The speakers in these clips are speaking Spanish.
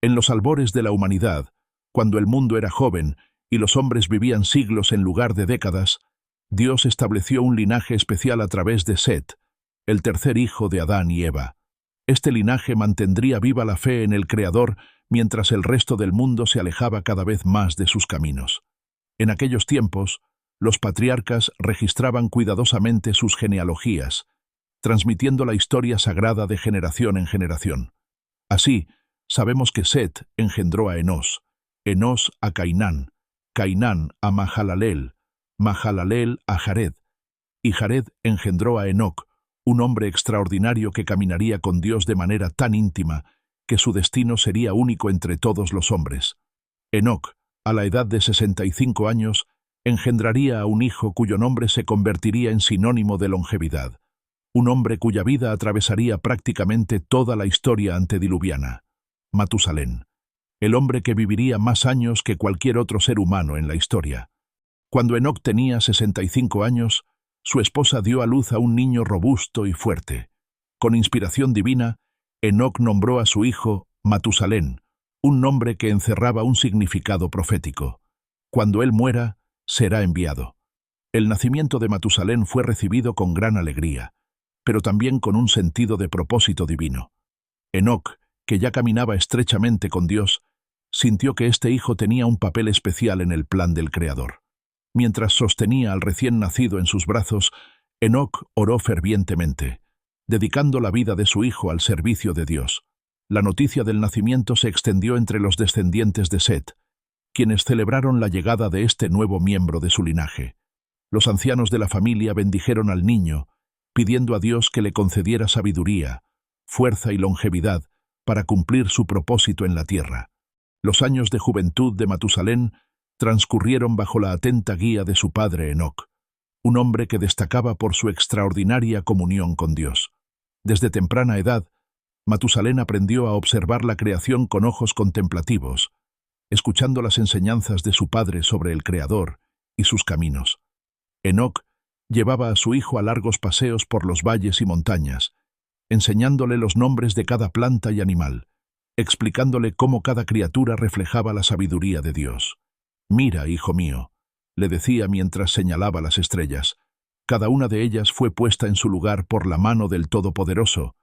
En los albores de la humanidad, cuando el mundo era joven y los hombres vivían siglos en lugar de décadas, Dios estableció un linaje especial a través de Set, el tercer hijo de Adán y Eva. Este linaje mantendría viva la fe en el Creador mientras el resto del mundo se alejaba cada vez más de sus caminos. En aquellos tiempos, los patriarcas registraban cuidadosamente sus genealogías, transmitiendo la historia sagrada de generación en generación. Así, sabemos que Set engendró a Enós, Enós a Cainán, Cainán a Mahalaleel, Mahalaleel a Jared, y Jared engendró a Enoc, un hombre extraordinario que caminaría con Dios de manera tan íntima que su destino sería único entre todos los hombres. Enoc, a la edad de 65 años, engendraría a un hijo cuyo nombre se convertiría en sinónimo de longevidad, un hombre cuya vida atravesaría prácticamente toda la historia antediluviana, Matusalén, el hombre que viviría más años que cualquier otro ser humano en la historia. Cuando Enoc tenía 65 años, su esposa dio a luz a un niño robusto y fuerte. Con inspiración divina, Enoc nombró a su hijo Matusalén, un nombre que encerraba un significado profético. Cuando él muera, será enviado. El nacimiento de Matusalén fue recibido con gran alegría, pero también con un sentido de propósito divino. Enoc, que ya caminaba estrechamente con Dios, sintió que este hijo tenía un papel especial en el plan del Creador. Mientras sostenía al recién nacido en sus brazos, Enoc oró fervientemente, dedicando la vida de su hijo al servicio de Dios. La noticia del nacimiento se extendió entre los descendientes de Set, quienes celebraron la llegada de este nuevo miembro de su linaje. Los ancianos de la familia bendijeron al niño, pidiendo a Dios que le concediera sabiduría, fuerza y longevidad para cumplir su propósito en la tierra. Los años de juventud de Matusalén transcurrieron bajo la atenta guía de su padre Enoc, un hombre que destacaba por su extraordinaria comunión con Dios. Desde temprana edad, Matusalén aprendió a observar la creación con ojos contemplativos, escuchando las enseñanzas de su padre sobre el Creador y sus caminos. Enoc llevaba a su hijo a largos paseos por los valles y montañas, enseñándole los nombres de cada planta y animal, explicándole cómo cada criatura reflejaba la sabiduría de Dios. «Mira, hijo mío», le decía mientras señalaba las estrellas, «cada una de ellas fue puesta en su lugar por la mano del Todopoderoso,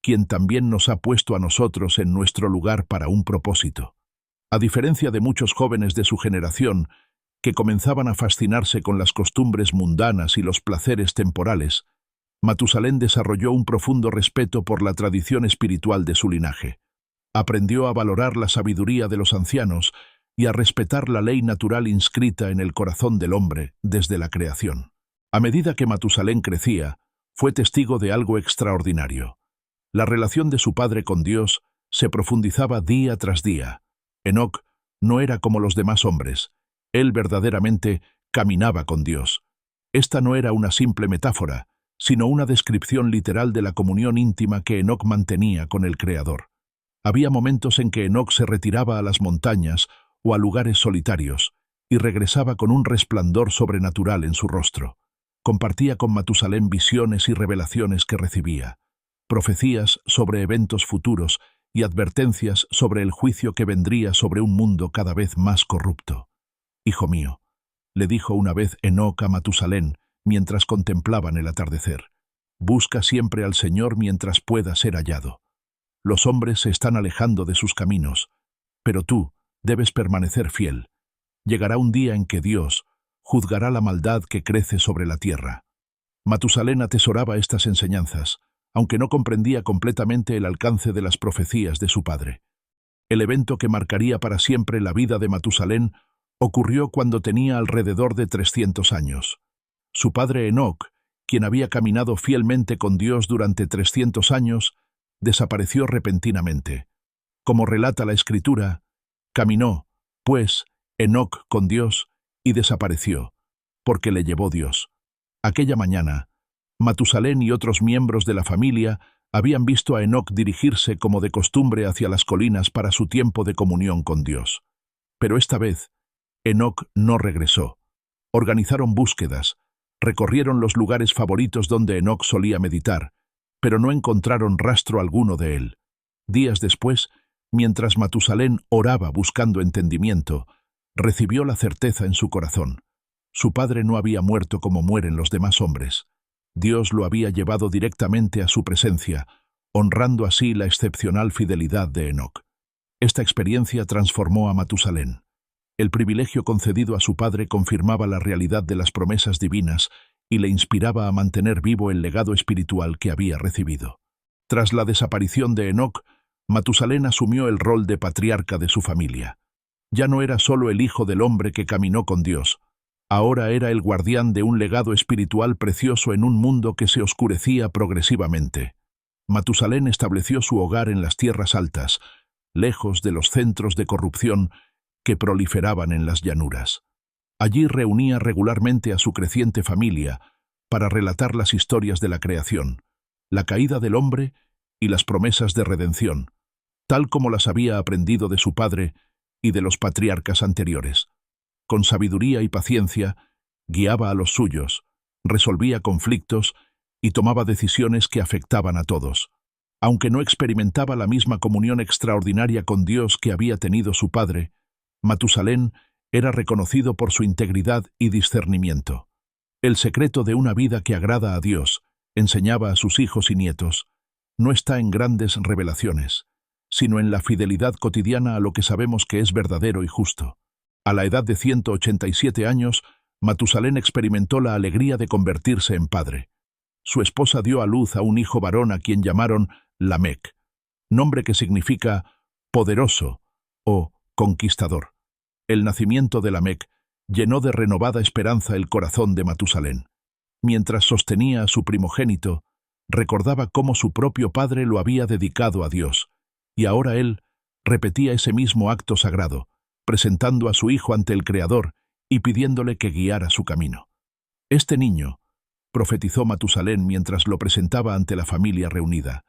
quien también nos ha puesto a nosotros en nuestro lugar para un propósito». A diferencia de muchos jóvenes de su generación, que comenzaban a fascinarse con las costumbres mundanas y los placeres temporales, Matusalén desarrolló un profundo respeto por la tradición espiritual de su linaje. Aprendió a valorar la sabiduría de los ancianos y a respetar la ley natural inscrita en el corazón del hombre desde la creación. A medida que Matusalén crecía, fue testigo de algo extraordinario. La relación de su padre con Dios se profundizaba día tras día. Enoc no era como los demás hombres. Él verdaderamente caminaba con Dios. Esta no era una simple metáfora, sino una descripción literal de la comunión íntima que Enoc mantenía con el Creador. Había momentos en que Enoc se retiraba a las montañas o a lugares solitarios, y regresaba con un resplandor sobrenatural en su rostro. Compartía con Matusalén visiones y revelaciones que recibía, profecías sobre eventos futuros y advertencias sobre el juicio que vendría sobre un mundo cada vez más corrupto. «Hijo mío», le dijo una vez Enoc a Matusalén mientras contemplaban el atardecer, «busca siempre al Señor mientras pueda ser hallado. Los hombres se están alejando de sus caminos, pero tú debes permanecer fiel. Llegará un día en que Dios juzgará la maldad que crece sobre la tierra». Matusalén atesoraba estas enseñanzas, aunque no comprendía completamente el alcance de las profecías de su padre. El evento que marcaría para siempre la vida de Matusalén ocurrió cuando tenía alrededor de 300 años. Su padre Enoc, quien había caminado fielmente con Dios durante 300 años, desapareció repentinamente. Como relata la Escritura, caminó, pues, Enoc con Dios y desapareció, porque le llevó Dios. Aquella mañana, Matusalén y otros miembros de la familia habían visto a Enoc dirigirse como de costumbre hacia las colinas para su tiempo de comunión con Dios. Pero esta vez, Enoc no regresó. Organizaron búsquedas, recorrieron los lugares favoritos donde Enoc solía meditar, pero no encontraron rastro alguno de él. Días después, Mientras Matusalén oraba buscando entendimiento, recibió la certeza en su corazón. Su padre no había muerto como mueren los demás hombres. Dios lo había llevado directamente a su presencia, honrando así la excepcional fidelidad de Enoc. Esta experiencia transformó a Matusalén. El privilegio concedido a su padre confirmaba la realidad de las promesas divinas y le inspiraba a mantener vivo el legado espiritual que había recibido. Tras la desaparición de Enoc, Matusalén asumió el rol de patriarca de su familia. Ya no era solo el hijo del hombre que caminó con Dios, ahora era el guardián de un legado espiritual precioso en un mundo que se oscurecía progresivamente. Matusalén estableció su hogar en las tierras altas, lejos de los centros de corrupción que proliferaban en las llanuras. Allí reunía regularmente a su creciente familia para relatar las historias de la creación, la caída del hombre y las promesas de redención, tal como las había aprendido de su padre y de los patriarcas anteriores. Con sabiduría y paciencia, guiaba a los suyos, resolvía conflictos y tomaba decisiones que afectaban a todos. Aunque no experimentaba la misma comunión extraordinaria con Dios que había tenido su padre, Matusalén era reconocido por su integridad y discernimiento. El secreto de una vida que agrada a Dios, enseñaba a sus hijos y nietos, no está en grandes revelaciones, sino en la fidelidad cotidiana a lo que sabemos que es verdadero y justo. A la edad de 187 años, Matusalén experimentó la alegría de convertirse en padre. Su esposa dio a luz a un hijo varón a quien llamaron Lamec, nombre que significa poderoso o conquistador. El nacimiento de Lamec llenó de renovada esperanza el corazón de Matusalén. Mientras sostenía a su primogénito, recordaba cómo su propio padre lo había dedicado a Dios, y ahora él repetía ese mismo acto sagrado, presentando a su hijo ante el Creador y pidiéndole que guiara su camino. Este niño, profetizó Matusalén mientras lo presentaba ante la familia reunida,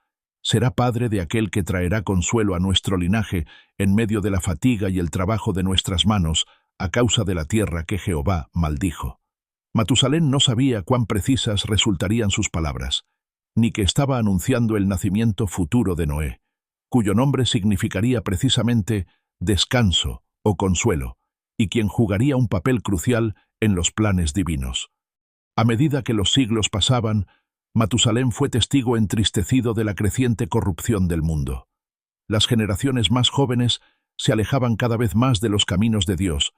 será padre de aquel que traerá consuelo a nuestro linaje en medio de la fatiga y el trabajo de nuestras manos a causa de la tierra que Jehová maldijo. Matusalén no sabía cuán precisas resultarían sus palabras, ni que estaba anunciando el nacimiento futuro de Noé, cuyo nombre significaría precisamente descanso o consuelo, y quien jugaría un papel crucial en los planes divinos. A medida que los siglos pasaban, Matusalén fue testigo entristecido de la creciente corrupción del mundo. Las generaciones más jóvenes se alejaban cada vez más de los caminos de Dios,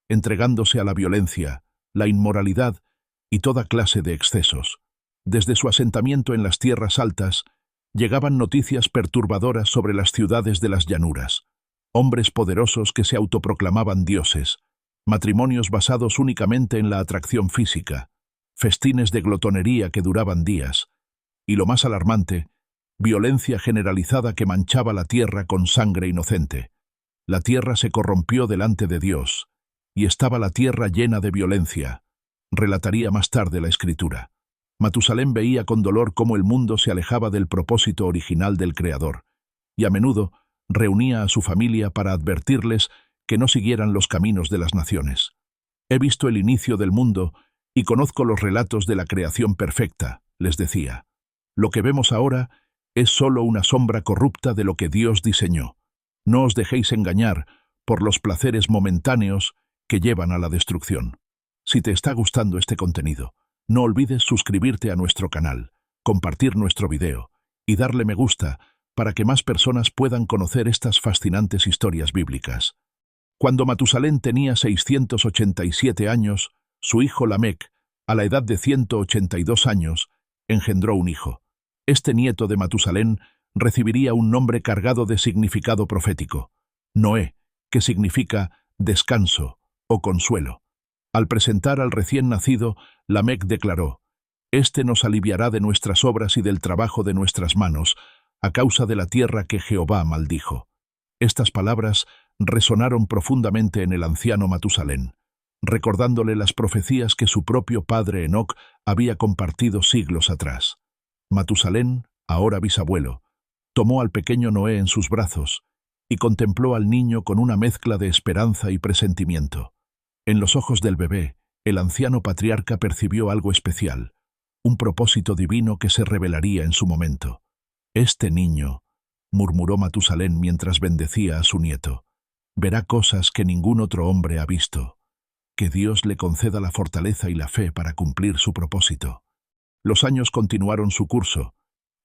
entregándose a la violencia, la inmoralidad y toda clase de excesos. Desde su asentamiento en las tierras altas, llegaban noticias perturbadoras sobre las ciudades de las llanuras, hombres poderosos que se autoproclamaban dioses, matrimonios basados únicamente en la atracción física, festines de glotonería que duraban días, y lo más alarmante, violencia generalizada que manchaba la tierra con sangre inocente. La tierra se corrompió delante de Dios, y estaba la tierra llena de violencia, relataría más tarde la Escritura. Matusalén veía con dolor cómo el mundo se alejaba del propósito original del Creador, y a menudo reunía a su familia para advertirles que no siguieran los caminos de las naciones. He visto el inicio del mundo y conozco los relatos de la creación perfecta, les decía. Lo que vemos ahora es solo una sombra corrupta de lo que Dios diseñó. No os dejéis engañar por los placeres momentáneos que llevan a la destrucción. Si te está gustando este contenido, no olvides suscribirte a nuestro canal, compartir nuestro video y darle me gusta para que más personas puedan conocer estas fascinantes historias bíblicas. Cuando Matusalén tenía 687 años, su hijo Lamec, a la edad de 182 años, engendró un hijo. Este nieto de Matusalén recibiría un nombre cargado de significado profético, Noé, que significa descanso o consuelo. Al presentar al recién nacido, Lamec declaró: «Este nos aliviará de nuestras obras y del trabajo de nuestras manos, a causa de la tierra que Jehová maldijo». Estas palabras resonaron profundamente en el anciano Matusalén, recordándole las profecías que su propio padre Enoc había compartido siglos atrás. Matusalén, ahora bisabuelo, tomó al pequeño Noé en sus brazos y contempló al niño con una mezcla de esperanza y presentimiento. En los ojos del bebé, el anciano patriarca percibió algo especial, un propósito divino que se revelaría en su momento. Este niño, murmuró Matusalén mientras bendecía a su nieto. Verá cosas que ningún otro hombre ha visto. Que Dios le conceda la fortaleza y la fe para cumplir su propósito. Los años continuaron su curso,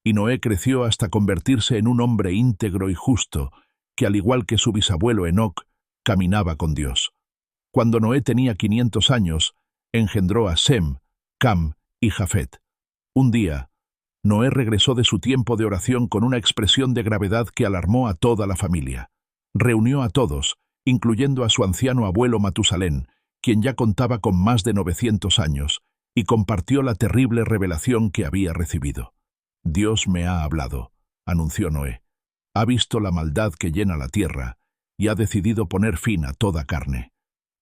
y Noé creció hasta convertirse en un hombre íntegro y justo, que al igual que su bisabuelo Enoc, caminaba con Dios. Cuando Noé tenía 500 años, engendró a Sem, Cam y Jafet. Un día, Noé regresó de su tiempo de oración con una expresión de gravedad que alarmó a toda la familia. Reunió a todos, incluyendo a su anciano abuelo Matusalén, quien ya contaba con más de 900 años, y compartió la terrible revelación que había recibido. Dios me ha hablado, anunció Noé. Ha visto la maldad que llena la tierra, y ha decidido poner fin a toda carne.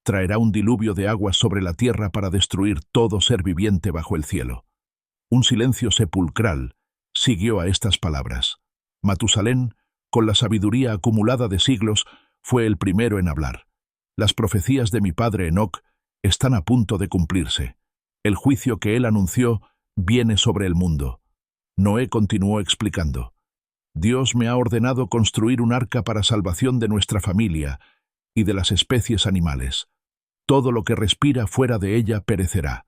Traerá un diluvio de aguas sobre la tierra para destruir todo ser viviente bajo el cielo. Un silencio sepulcral siguió a estas palabras. Matusalén, con la sabiduría acumulada de siglos, fue el primero en hablar. Las profecías de mi padre Enoc están a punto de cumplirse. El juicio que él anunció viene sobre el mundo. Noé continuó explicando. Dios me ha ordenado construir un arca para salvación de nuestra familia y de las especies animales. Todo lo que respira fuera de ella perecerá.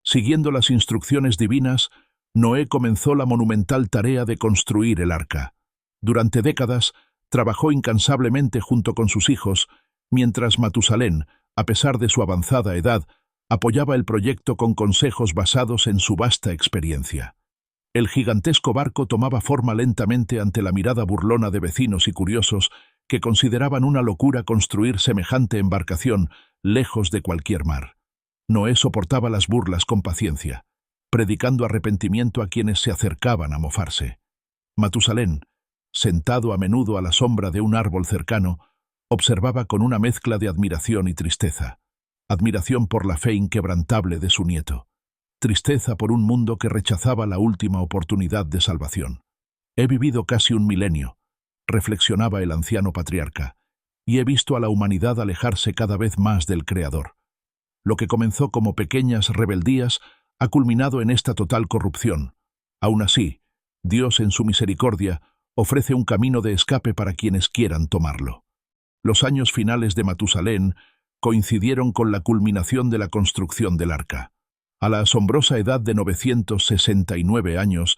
Siguiendo las instrucciones divinas, Noé comenzó la monumental tarea de construir el arca. Durante décadas, trabajó incansablemente junto con sus hijos, mientras Matusalén, a pesar de su avanzada edad, apoyaba el proyecto con consejos basados en su vasta experiencia. El gigantesco barco tomaba forma lentamente ante la mirada burlona de vecinos y curiosos que consideraban una locura construir semejante embarcación lejos de cualquier mar. Noé soportaba las burlas con paciencia, predicando arrepentimiento a quienes se acercaban a mofarse. Matusalén, sentado a menudo a la sombra de un árbol cercano, observaba con una mezcla de admiración y tristeza. Admiración por la fe inquebrantable de su nieto. Tristeza por un mundo que rechazaba la última oportunidad de salvación. He vivido casi un milenio, reflexionaba el anciano patriarca, y he visto a la humanidad alejarse cada vez más del Creador. Lo que comenzó como pequeñas rebeldías ha culminado en esta total corrupción. Aún así, Dios en su misericordia ofrece un camino de escape para quienes quieran tomarlo. Los años finales de Matusalén coincidieron con la culminación de la construcción del arca. A la asombrosa edad de 969 años,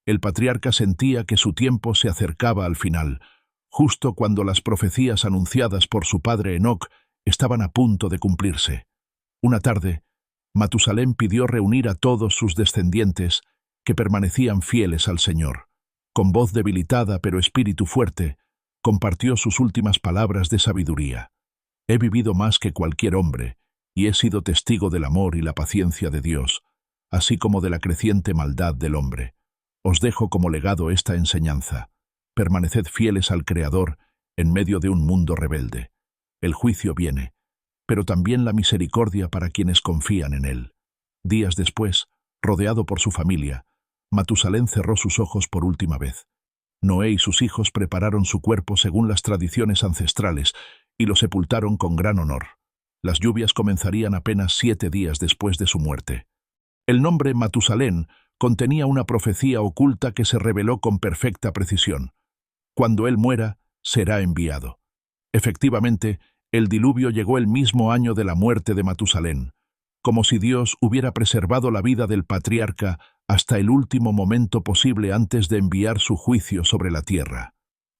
el patriarca sentía que su tiempo se acercaba al final, justo cuando las profecías anunciadas por su padre Enoc estaban a punto de cumplirse. Una tarde, Matusalén pidió reunir a todos sus descendientes que permanecían fieles al Señor. Con voz debilitada pero espíritu fuerte, compartió sus últimas palabras de sabiduría. He vivido más que cualquier hombre, y he sido testigo del amor y la paciencia de Dios, así como de la creciente maldad del hombre. Os dejo como legado esta enseñanza. Permaneced fieles al Creador en medio de un mundo rebelde. El juicio viene, pero también la misericordia para quienes confían en Él. Días después, rodeado por su familia, Matusalén cerró sus ojos por última vez. Noé y sus hijos prepararon su cuerpo según las tradiciones ancestrales y lo sepultaron con gran honor. Las lluvias comenzarían apenas 7 días después de su muerte. El nombre Matusalén contenía una profecía oculta que se reveló con perfecta precisión. Cuando él muera, será enviado. Efectivamente, el diluvio llegó el mismo año de la muerte de Matusalén, como si Dios hubiera preservado la vida del patriarca hasta el último momento posible antes de enviar su juicio sobre la tierra.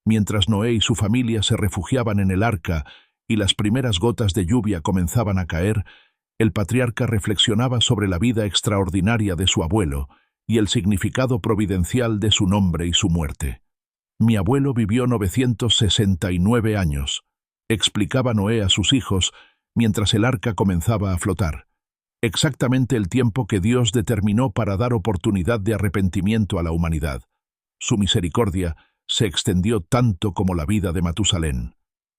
Mientras Noé y su familia se refugiaban en el arca y las primeras gotas de lluvia comenzaban a caer, el patriarca reflexionaba sobre la vida extraordinaria de su abuelo y el significado providencial de su nombre y su muerte. Mi abuelo vivió 969 años, explicaba Noé a sus hijos mientras el arca comenzaba a flotar. Exactamente el tiempo que Dios determinó para dar oportunidad de arrepentimiento a la humanidad. Su misericordia se extendió tanto como la vida de Matusalén.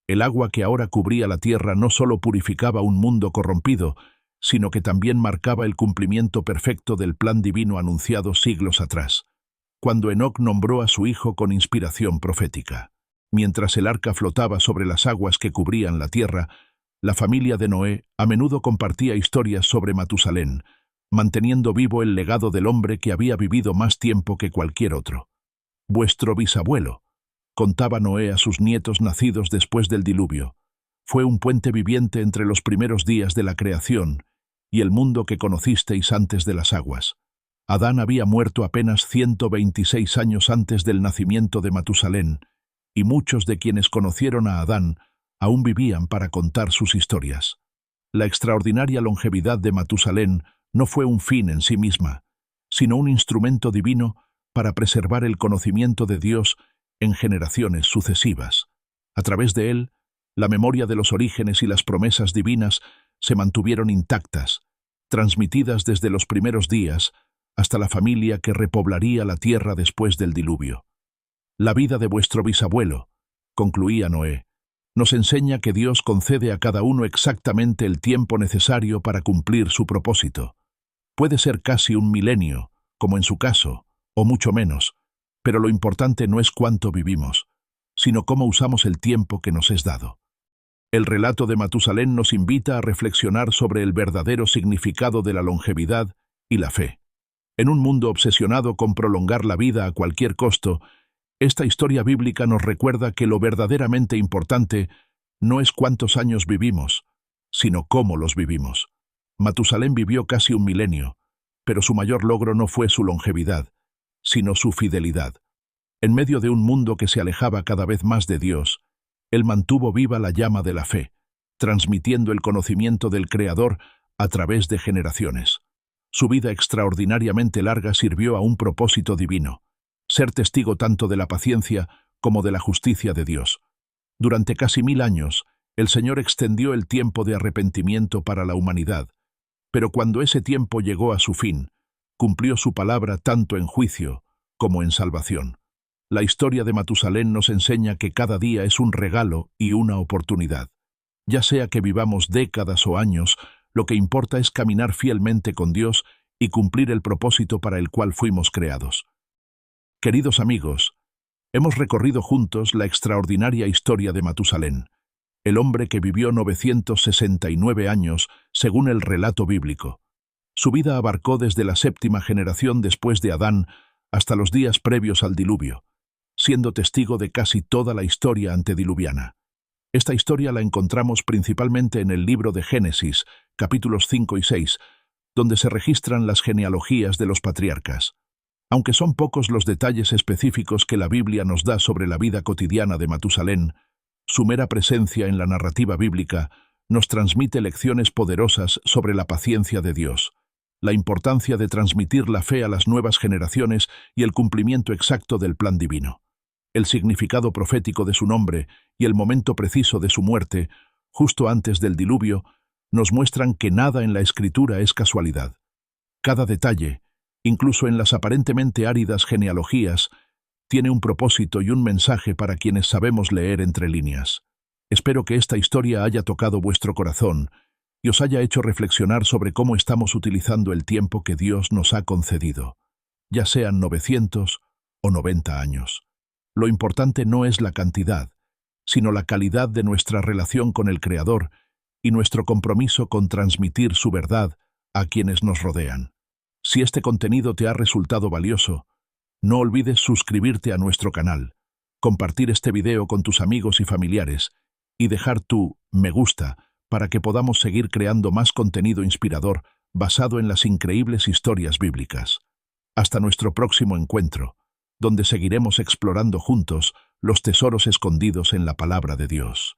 El agua que ahora cubría la tierra no solo purificaba un mundo corrompido, sino que también marcaba el cumplimiento perfecto del plan divino anunciado siglos atrás, cuando Enoc nombró a su hijo con inspiración profética. Mientras el arca flotaba sobre las aguas que cubrían la tierra, la familia de Noé a menudo compartía historias sobre Matusalén, manteniendo vivo el legado del hombre que había vivido más tiempo que cualquier otro. Vuestro bisabuelo, contaba Noé a sus nietos nacidos después del diluvio. Fue un puente viviente entre los primeros días de la creación y el mundo que conocisteis antes de las aguas. Adán había muerto apenas 126 años antes del nacimiento de Matusalén, y muchos de quienes conocieron a Adán aún vivían para contar sus historias. La extraordinaria longevidad de Matusalén no fue un fin en sí misma, sino un instrumento divino para preservar el conocimiento de Dios en generaciones sucesivas. A través de él, la memoria de los orígenes y las promesas divinas se mantuvieron intactas, transmitidas desde los primeros días hasta la familia que repoblaría la tierra después del diluvio. La vida de vuestro bisabuelo, concluía Noé, nos enseña que Dios concede a cada uno exactamente el tiempo necesario para cumplir su propósito. Puede ser casi un milenio, como en su caso, o mucho menos, pero lo importante no es cuánto vivimos, sino cómo usamos el tiempo que nos es dado. El relato de Matusalén nos invita a reflexionar sobre el verdadero significado de la longevidad y la fe. En un mundo obsesionado con prolongar la vida a cualquier costo, esta historia bíblica nos recuerda que lo verdaderamente importante no es cuántos años vivimos, sino cómo los vivimos. Matusalén vivió casi un milenio, pero su mayor logro no fue su longevidad, sino su fidelidad. En medio de un mundo que se alejaba cada vez más de Dios, él mantuvo viva la llama de la fe, transmitiendo el conocimiento del Creador a través de generaciones. Su vida extraordinariamente larga sirvió a un propósito divino: ser testigo tanto de la paciencia como de la justicia de Dios. Durante casi 1000 años, el Señor extendió el tiempo de arrepentimiento para la humanidad, pero cuando ese tiempo llegó a su fin, cumplió su palabra tanto en juicio como en salvación. La historia de Matusalén nos enseña que cada día es un regalo y una oportunidad. Ya sea que vivamos décadas o años, lo que importa es caminar fielmente con Dios y cumplir el propósito para el cual fuimos creados. Queridos amigos, hemos recorrido juntos la extraordinaria historia de Matusalén, el hombre que vivió 969 años según el relato bíblico. Su vida abarcó desde la 7ª generación después de Adán hasta los días previos al diluvio, siendo testigo de casi toda la historia antediluviana. Esta historia la encontramos principalmente en el libro de Génesis, capítulos 5 y 6, donde se registran las genealogías de los patriarcas. Aunque son pocos los detalles específicos que la Biblia nos da sobre la vida cotidiana de Matusalén, su mera presencia en la narrativa bíblica nos transmite lecciones poderosas sobre la paciencia de Dios, la importancia de transmitir la fe a las nuevas generaciones y el cumplimiento exacto del plan divino. El significado profético de su nombre y el momento preciso de su muerte, justo antes del diluvio, nos muestran que nada en la Escritura es casualidad. Cada detalle, incluso en las aparentemente áridas genealogías, tiene un propósito y un mensaje para quienes sabemos leer entre líneas. Espero que esta historia haya tocado vuestro corazón y os haya hecho reflexionar sobre cómo estamos utilizando el tiempo que Dios nos ha concedido, ya sean 900 o 90 años. Lo importante no es la cantidad, sino la calidad de nuestra relación con el Creador y nuestro compromiso con transmitir su verdad a quienes nos rodean. Si este contenido te ha resultado valioso, no olvides suscribirte a nuestro canal, compartir este video con tus amigos y familiares y dejar tu me gusta para que podamos seguir creando más contenido inspirador basado en las increíbles historias bíblicas. Hasta nuestro próximo encuentro, donde seguiremos explorando juntos los tesoros escondidos en la palabra de Dios.